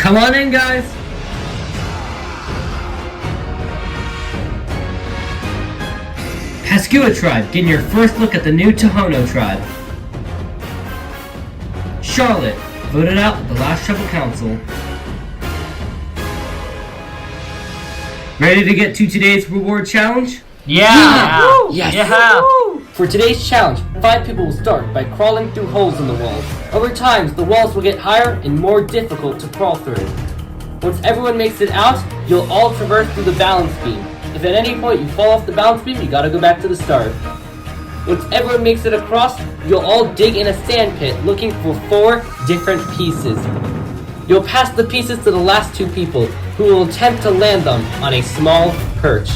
Come on in, guys. Pascua tribe, getting your first look at the new Tohono tribe. Charlotte, voted out at the last tribal council. Ready to get to today's reward challenge? Yeah! Yes. Yeah! For today's challenge, 5 people will start by crawling through holes in the walls. Over time, the walls will get higher and more difficult to crawl through. Once everyone makes it out, you'll all traverse through the balance beam. If at any point you fall off the balance beam, you gotta go back to the start. Once everyone makes it across, you'll all dig in a sand pit looking for 4 different pieces. You'll pass the pieces to the last 2 people, who will attempt to land them on a small perch.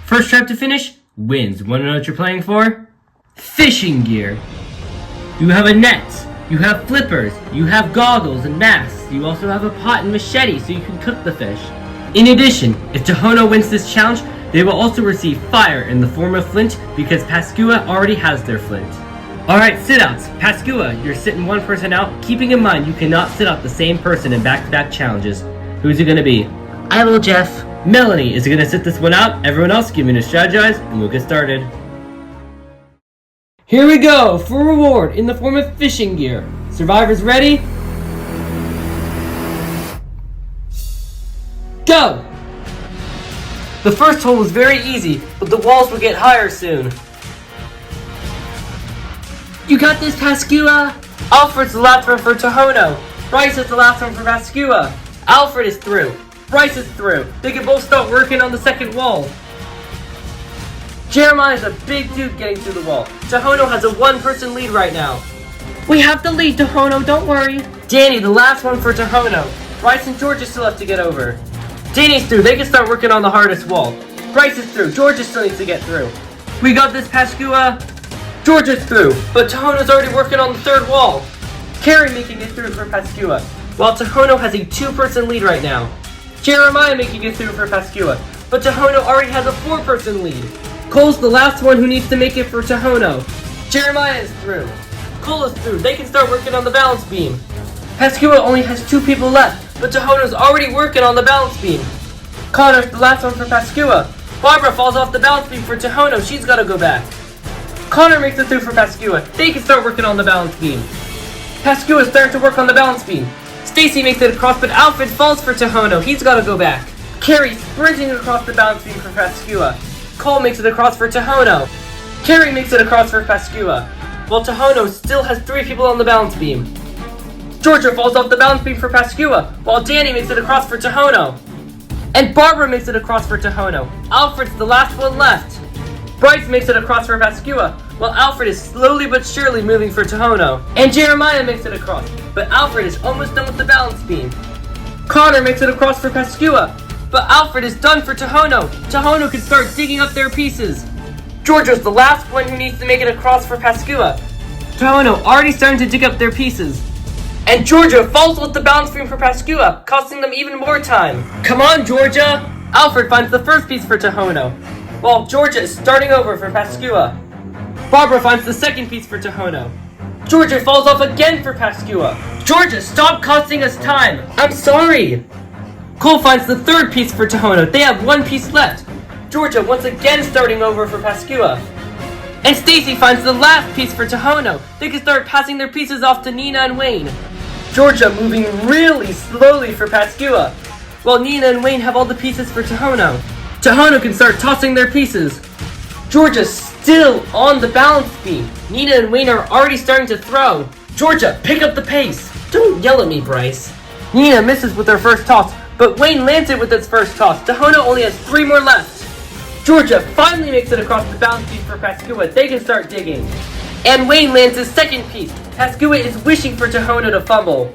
First tribe to finish wins. Want to know what you're playing for? Fishing gear. You have a net, you have flippers, you have goggles and masks, you also have a pot and machete so you can cook the fish. In addition, if Tohono wins this challenge, they will also receive fire in the form of flint because Pascua already has their flint. Alright, sit-outs. Pascua, you're sitting one person out, keeping in mind you cannot sit out the same person in back-to-back challenges. Who's it gonna be? I will, Jeff. Melanie is gonna sit this one out. Everyone else give me to strategize and we'll get started. Here we go for reward in the form of fishing gear. Survivors ready? Go! The first hole was very easy, but the walls will get higher soon. You got this, Pascua! Alfred's the last one for Tohono. Bryce is the last one for Pascua. Alfred is through. Bryce is through. They can both start working on the second wall. Jeremiah is a big dude getting through the wall. Tohono has a 1-person lead right now. We have the lead, Tohono, don't worry. Danny, the last one for Tohono. Bryce and Georgia still have to get over. Danny's through. They can start working on the hardest wall. Bryce is through. Georgia still needs to get through. We got this, Pascua. Georgia's through, but Tohono's already working on the third wall. Carrie making it through for Pascua, while Tohono has a 2-person lead right now. Jeremiah making it through for Pascua, but Tohono already has a 4-person lead. Cole's the last one who needs to make it for Tohono. Jeremiah is through. Cole is through. They can start working on the balance beam. Pascua only has 2 people left, but Tohono's already working on the balance beam. Connor's the last one for Pascua. Barbara falls off the balance beam for Tohono. She's got to go back. Connor makes it through for Pascua. They can start working on the balance beam. Pascua is starting to work on the balance beam. Stacy makes it across, but Alfred falls for Tohono. He's got to go back. Carrie sprinting across the balance beam for Pascua. Cole makes it across for Tohono. Carrie makes it across for Pascua, while Tohono still has 3 people on the balance beam. Georgia falls off the balance beam for Pascua, while Danny makes it across for Tohono. And Barbara makes it across for Tohono. Alfred's the last one left. Bryce makes it across for Pascua, while Alfred is slowly but surely moving for Tohono. And Jeremiah makes it across, but Alfred is almost done with the balance beam. Connor makes it across for Pascua, but Alfred is done for Tohono. Tohono can start digging up their pieces. Georgia's the last one who needs to make it across for Pascua. Tohono already starting to dig up their pieces. And Georgia falls with the balance beam for Pascua, costing them even more time. Come on, Georgia! Alfred finds the first piece for Tohono, while Georgia is starting over for Pascua. Barbara finds the second piece for Tohono. Georgia falls off again for Pascua. Georgia, stop costing us time! I'm sorry! Cole finds the third piece for Tohono. They have 1 piece left. Georgia once again starting over for Pascua. And Stacy finds the last piece for Tohono. They can start passing their pieces off to Nina and Wayne. Georgia moving really slowly for Pascua, while Nina and Wayne have all the pieces for Tohono. Tohono can start tossing their pieces. Georgia's still on the balance beam. Nina and Wayne are already starting to throw. Georgia, pick up the pace. Don't yell at me, Bryce. Nina misses with her first toss, but Wayne lands it with its first toss. Tohono only has 3 more left. Georgia finally makes it across the balance beam for Pascua. They can start digging. And Wayne lands his second piece. Pascua is wishing for Tohono to fumble.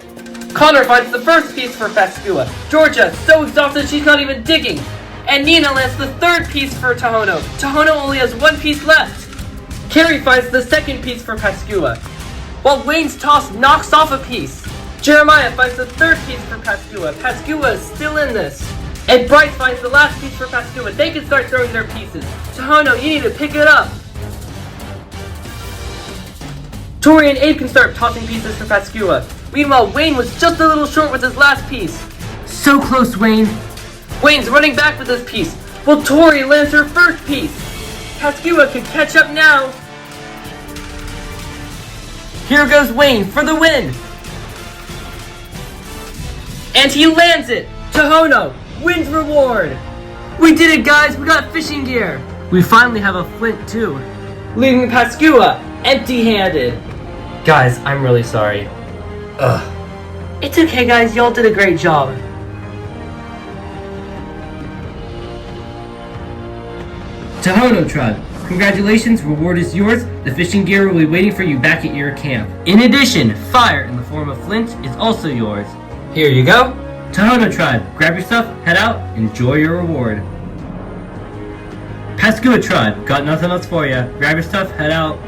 Connor finds the first piece for Pascua. Georgia, so exhausted she's not even digging. And Nina lands the third piece for Tohono. Tohono only has 1 piece left. Carrie finds the second piece for Pascua, while Wayne's toss knocks off a piece. Jeremiah finds the third piece for Pascua. Pascua is still in this. And Bryce finds the last piece for Pascua. They can start throwing their pieces. Tohono, you need to pick it up. Tori and Abe can start tossing pieces for Pascua. Meanwhile, Wayne was just a little short with his last piece. So close, Wayne. Wayne's running back with his piece, while Tori lands her first piece. Pascua can catch up now. Here goes Wayne for the win. And he lands it. Tohono wins reward. We did it, guys. We got fishing gear. We finally have a flint, too. Leaving Pascua empty-handed. Guys, I'm really sorry. Ugh. It's okay, guys. Y'all did a great job. Tohono Tribe, congratulations, reward is yours. The fishing gear will be waiting for you back at your camp. In addition, fire in the form of flint is also yours. Here you go. Tohono Tribe, grab your stuff, head out, enjoy your reward. Pascua Tribe, got nothing else for you. Grab your stuff, head out.